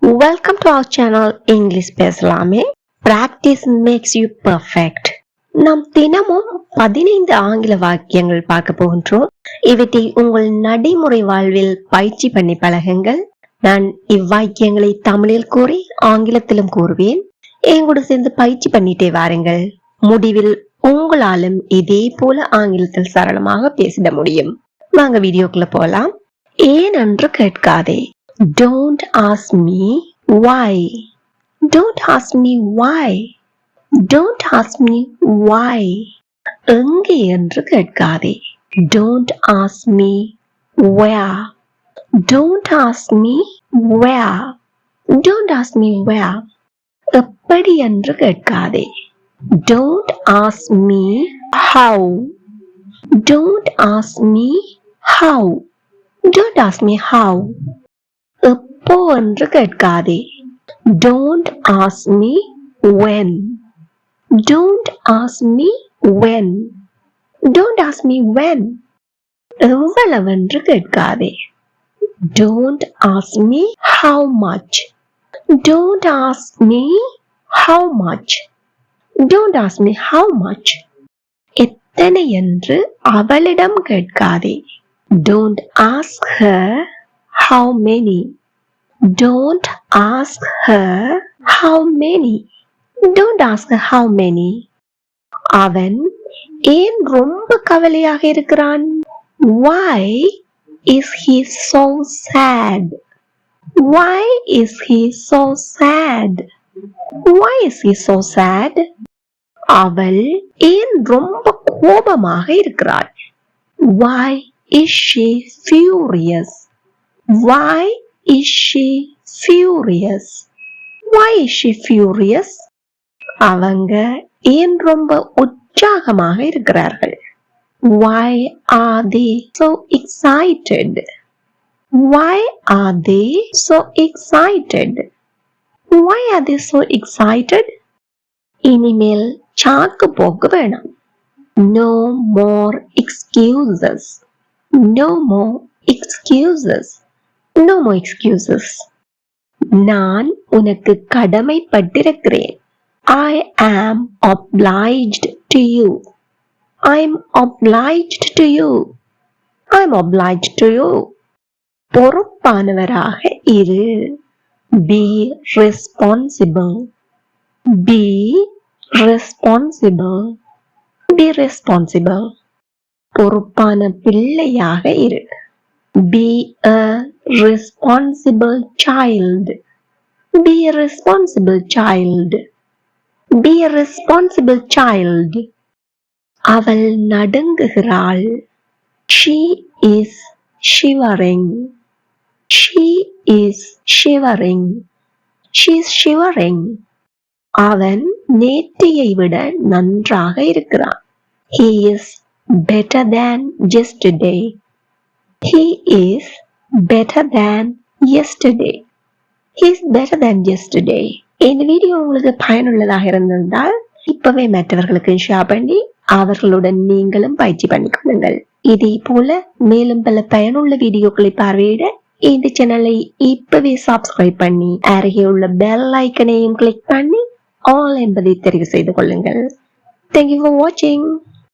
Welcome to our channel English பேசலாமே. Practice makes you perfect. நாம் தினமும் 15 ஆங்கில வாக்கியங்கள் பார்க்க போகின்றோம். இவற்றை உங்கள் நடைமுறை வாழ்வில் பயிற்சி பண்ணி பழகுங்கள். நான் இவ்வாக்கியங்களை தமிழில் கூறி ஆங்கிலத்திலும் கூறுவேன். எங்கூட சேர்ந்து பயிற்சி பண்ணிட்டே வாருங்கள். முடிவில் உங்களாலும் இதே போல ஆங்கிலத்தில் சரளமாக பேசிட முடியும். வாங்க வீடியோக்குள்ள போலாம். ஏன் என்று கேட்காதே. Don't ask me why. Don't ask me why. Don't ask me why. எங்கே என்று கேட்காதே. Don't ask me where. Don't ask me where. Don't ask me where. எப்படி என்று கேட்காதே. Don't ask me how. Don't ask me how. Don't ask me how. எப்போ என்று கேட்காதே. Don't ask me when. Don't ask me when. Don't ask me when. எவ்வளவு என்று கேட்காதே. Don't ask me how much. Don't ask me how much. Don't ask me how much. எத்தனை என்று அவளிடம் கேட்காதே. Don't ask her how many. Don't ask her how many. Don't ask her how many. அவன் ஏன் ரொம்ப கவலையாக இருக்கிறான்? Why is he so sad? Why is he so sad? Why is he so sad? அவள் ஏன் ரொம்ப கோபமாக இருக்கிறாள்? Why is she furious? Why is she furious? Why is she furious? அவங்க ஏன் ரொம்ப உற்சாகமாக இருக்கிறார்கள்? Why are they so excited? Why are they so excited? Why are they so excited? இனிமேல் சாக்கு போக்கு வேணாம். No more excuses. No more excuses. No more excuses. நான் உனக்கு கடமைப்பட்டிருக்கிறேன். I am obliged to you. I'm obliged to you. I'm obliged to you. பொறுப்பானவராக இரு. Be responsible. Be responsible. Be responsible. பொறுப்பான பிள்ளையாக இரு. Be a responsible child. Be a responsible child. Be a responsible child. அவள் நடுங்குகிறாள். She is shivering. She is shivering. She is shivering. அவன் நேற்றையை விட நன்றாக இருக்கிறான். He is better than yesterday. He is better than yesterday. He is better than yesterday. இந்த video உங்களுக்கு பயனுள்ளதாக இருந்திருந்தால் இப்பவே மற்றவர்களுக்கு ஷேர் பண்ணி அவர்களுடன் நீங்களும் பயிற்சி பண்ணிக்கொள்ளுங்கள். இதே போல மேலும் பல பயனுள்ள வீடியோக்களை பார்வையிட இந்த சேனலை இப்பவே சப்ஸ்கிரைப் பண்ணி அருகே உள்ள பெல் ஐக்கனையும் கிளிக் பண்ணி ஆல் என்பதை தெரிவு செய்து கொள்ளுங்கள். Thank you for watching.